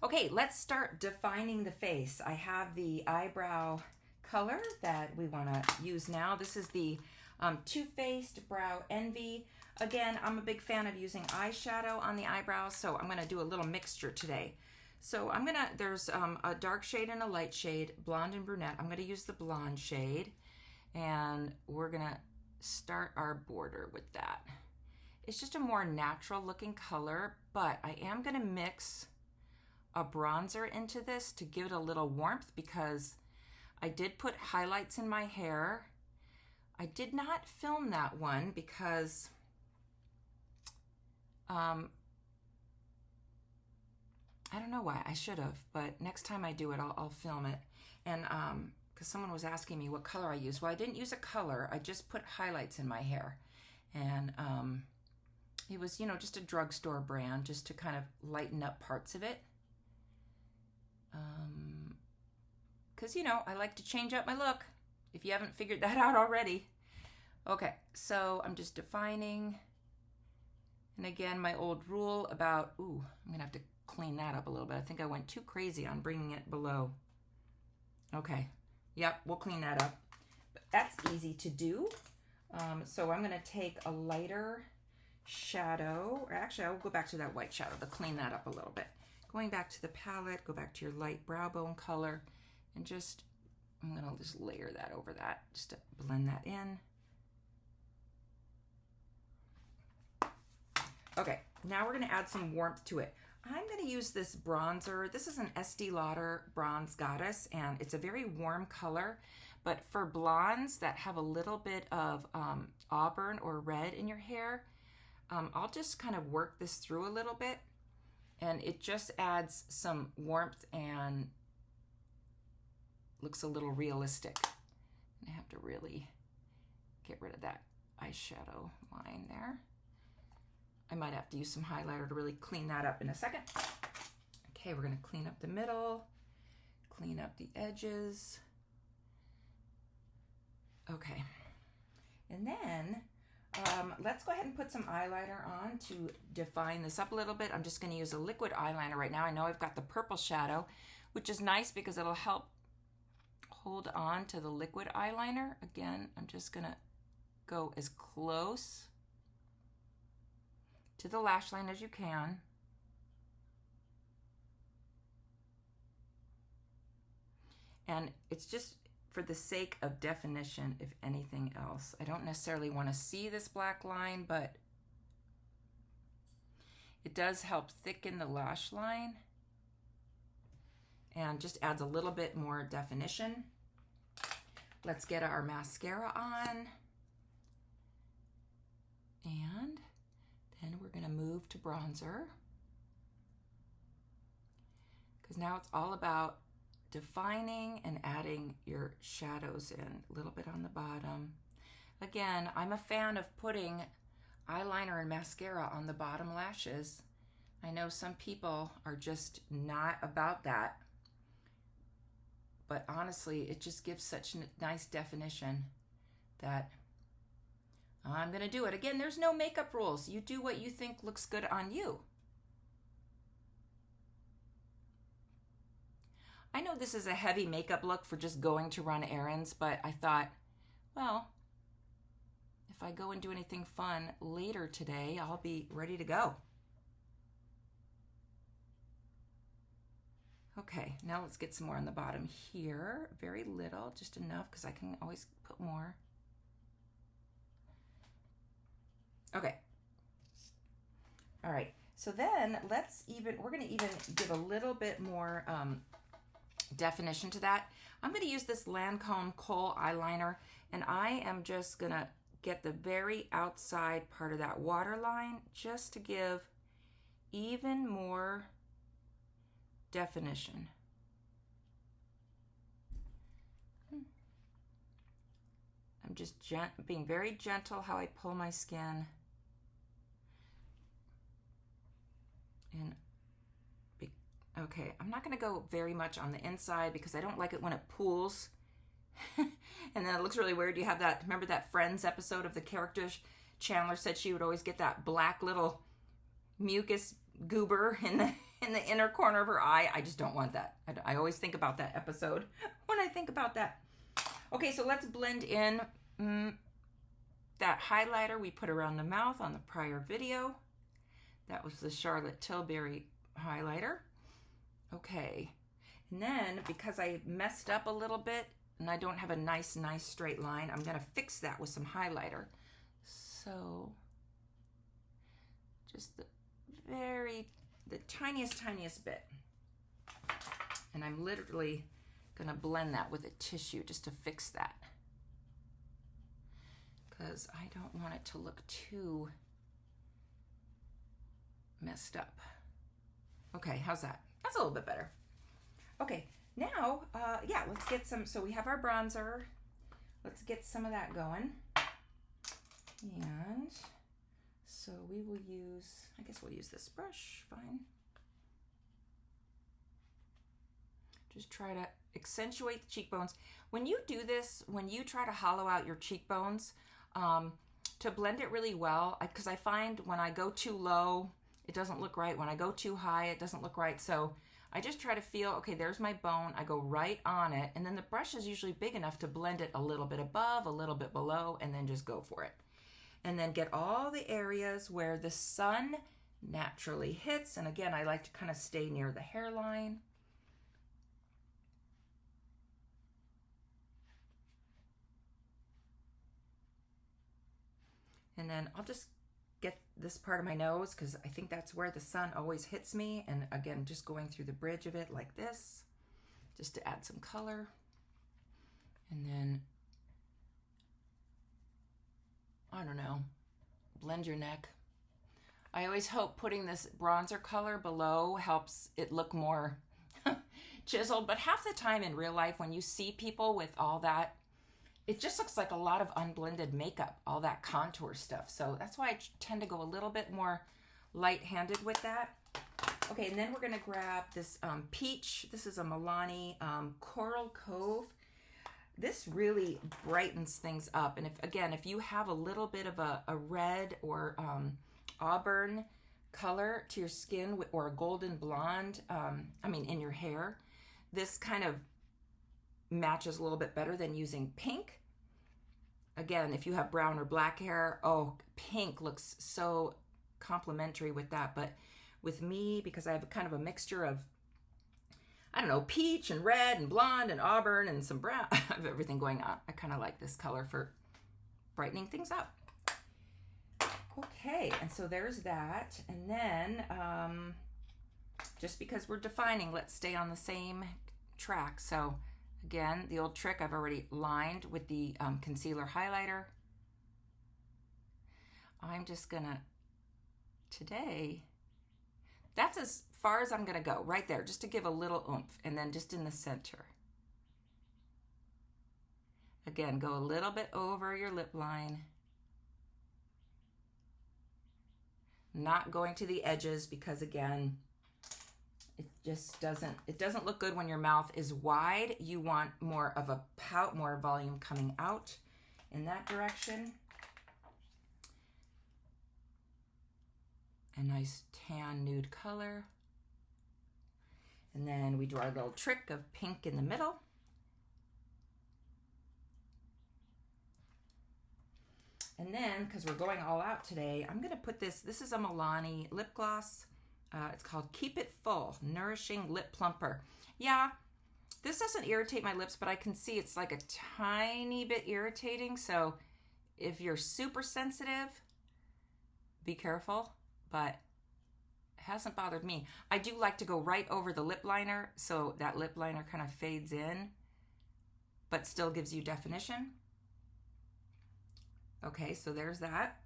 Okay, let's start defining the face. I have the eyebrow color that we want to use now. This is the Too Faced Brow Envy. Again, I'm a big fan of using eyeshadow on the eyebrows, so I'm going to do a little mixture today. So there's a dark shade and a light shade, blonde and brunette. I'm going to use the blonde shade, and we're going to start our border with that. It's just a more natural looking color, but I am going to mix a bronzer into this to give it a little warmth because I did put highlights in my hair. I did not film that one because I don't know why. I should have, but next time I do it, I'll film it. And because someone was asking me what color I use. Well, I didn't use a color. I just put highlights in my hair. And it was, just a drugstore brand just to kind of lighten up parts of it. Because, I like to change up my look, if you haven't figured that out already. Okay, so I'm just defining. And again, my old rule about, I'm going to have to clean that up a little bit. I think I went too crazy on bringing it below. Okay, yep, we'll clean that up. But that's easy to do. So I'm going to take a lighter shadow, or actually I'll go back to that white shadow to clean that up a little bit. Going back to the palette, go back to your light brow bone color, and I'm going to just layer that over that, just to blend that in. Okay, now we're going to add some warmth to it. I'm going to use this bronzer. This is an Estee Lauder Bronze Goddess, and it's a very warm color. But for blondes that have a little bit of auburn or red in your hair, I'll just kind of work this through a little bit. And it just adds some warmth and looks a little realistic. I have to really get rid of that eyeshadow line there. I might have to use some highlighter to really clean that up in a second. Okay, we're going to clean up the middle, clean up the edges. Okay, and then let's go ahead and put some eyeliner on to define this up a little bit. I'm just going to use a liquid eyeliner right now. I know I've got the purple shadow, which is nice because it'll help hold on to the liquid eyeliner. Again, I'm just going to go as close to the lash line as you can. And it's just for the sake of definition, if anything else. I don't necessarily want to see this black line, but it does help thicken the lash line and just adds a little bit more definition. Let's get our mascara on. And then we're going to move to bronzer, because now it's all about defining and adding your shadows in, a little bit on the bottom. Again, I'm a fan of putting eyeliner and mascara on the bottom lashes. I know some people are just not about that, but honestly, it just gives such nice definition that I'm going to do it. Again, there's no makeup rules. You do what you think looks good on you. I know this is a heavy makeup look for just going to run errands, but I thought, well, if I go and do anything fun later today, I'll be ready to go. Okay, now let's get some more on the bottom here. Very little, just enough, because I can always put more. Okay. All right. So then we're going to even give a little bit more definition to that. I'm going to use this Lancome Kohl eyeliner, and I am just going to get the very outside part of that waterline just to give even more definition. I'm just being very gentle how I pull my skin. And okay, I'm not going to go very much on the inside because I don't like it when it pools. And then it looks really weird. You have that, remember that Friends episode of the characters? Chandler said she would always get that black little mucus goober in the inner corner of her eye. I just don't want that. I always think about that episode when I think about that. Okay, so let's blend in that highlighter we put around the mouth on the prior video. That was the Charlotte Tilbury highlighter. Okay, and then because I messed up a little bit and I don't have a nice straight line, I'm gonna fix that with some highlighter. So just the tiniest bit. And I'm literally gonna blend that with a tissue just to fix that, because I don't want it to look too messed up. Okay, how's that? That's a little bit better. Okay, now, yeah, let's get some, so we have our bronzer. Let's get some of that going. And so we will use, I guess we'll use this brush, fine. Just try to accentuate the cheekbones. When you do this, when you try to hollow out your cheekbones, to blend it really well, because I find when I go too low, it doesn't look right. When I go too high, it doesn't look right. So I just try to feel, okay, there's my bone. I go right on it. And then the brush is usually big enough to blend it a little bit above, a little bit below, and then just go for it. And then get all the areas where the sun naturally hits. And again, I like to kind of stay near the hairline. And then I'll just get this part of my nose because I think that's where the sun always hits me. And again, just going through the bridge of it like this, just to add some color. And then, I don't know, blend your neck. I always hope putting this bronzer color below helps it look more chiseled, but half the time in real life when you see people with all that, it just looks like a lot of unblended makeup, all that contour stuff. So that's why I tend to go a little bit more light-handed with that. Okay, and then we're gonna grab this peach. This is a Milani Coral Cove. This really brightens things up. And if you have a little bit of a red or auburn color to your skin or a golden blonde, in your hair, this kind of matches a little bit better than using pink. Again, if you have brown or black hair, oh, pink looks so complementary with that. But with me, because I have kind of a mixture of, I don't know, peach and red and blonde and auburn and some brown, I have everything going on. I kind of like this color for brightening things up. Okay, and so there's that. And then, just because we're defining, let's stay on the same track. So again, the old trick, I've already lined with the concealer highlighter. I'm just gonna, today, that's as far as I'm gonna go, right there, just to give a little oomph, and then just in the center. Again, go a little bit over your lip line. Not going to the edges because again, it just doesn't look good when your mouth is wide. You want more of a pout, more volume coming out in that direction. A nice tan nude color. And then we do our little trick of pink in the middle. And then, because we're going all out today, I'm gonna put this is a Milani lip gloss. It's called Keep It Full, Nourishing Lip Plumper. Yeah, this doesn't irritate my lips, but I can see it's like a tiny bit irritating. So if you're super sensitive, be careful, but it hasn't bothered me. I do like to go right over the lip liner so that lip liner kind of fades in, but still gives you definition. Okay, so there's that.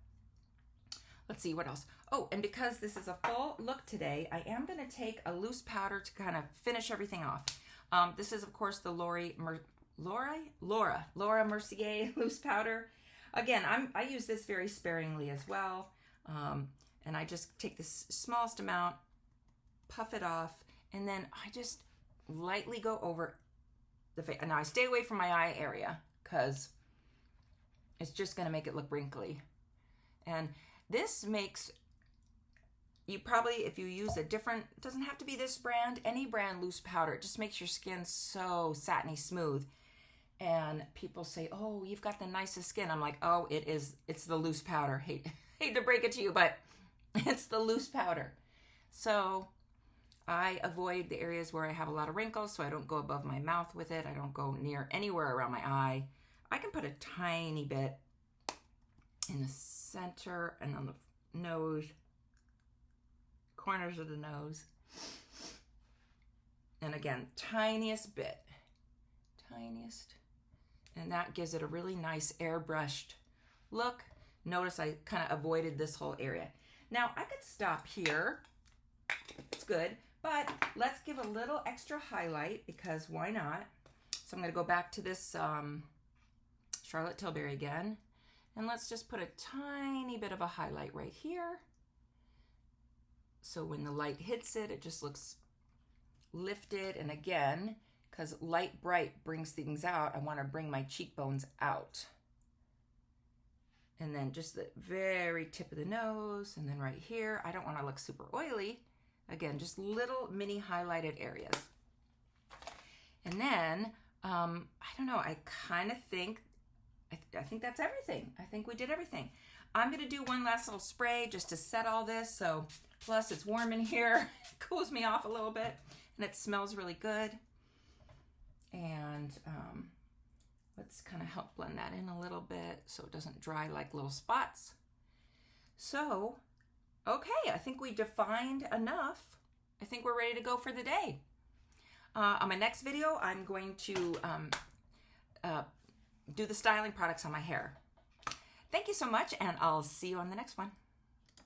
Let's see what else. Oh, and because this is a full look today, I am going to take a loose powder to kind of finish everything off. This is, of course, the Laura Mercier loose powder. Again, I use this very sparingly as well. And I just take this smallest amount, puff it off, and then I just lightly go over the face. And now I stay away from my eye area because it's just going to make it look wrinkly. And this makes you probably, if you use a different, it doesn't have to be this brand, any brand loose powder, it just makes your skin so satiny smooth. And people say, oh, you've got the nicest skin. I'm like, oh, it's the loose powder. Hate to break it to you, but it's the loose powder. So I avoid the areas where I have a lot of wrinkles, so I don't go above my mouth with it. I don't go near anywhere around my eye. I can put a tiny bit in the center and on the nose, corners of the nose. And again, tiniest bit, tiniest. And that gives it a really nice airbrushed look. Notice I kind of avoided this whole area. Now I could stop here. It's good, but let's give a little extra highlight because why not? So I'm going to go back to this Charlotte Tilbury again. And let's just put a tiny bit of a highlight right here. So when the light hits it, it just looks lifted. And again, because light bright brings things out, I want to bring my cheekbones out. And then just the very tip of the nose, and then right here. I don't want to look super oily. Again, just little mini highlighted areas. And then, I don't know, I kind of think, I think that's everything. I think we did everything. I'm going to do one last little spray just to set all this. So, plus it's warm in here. It cools me off a little bit. And it smells really good. And let's kind of help blend that in a little bit so it doesn't dry like little spots. So, okay, I think we defined enough. I think we're ready to go for the day. On my next video, I'm going to do the styling products on my hair. Thank you so much, and I'll see you on the next one.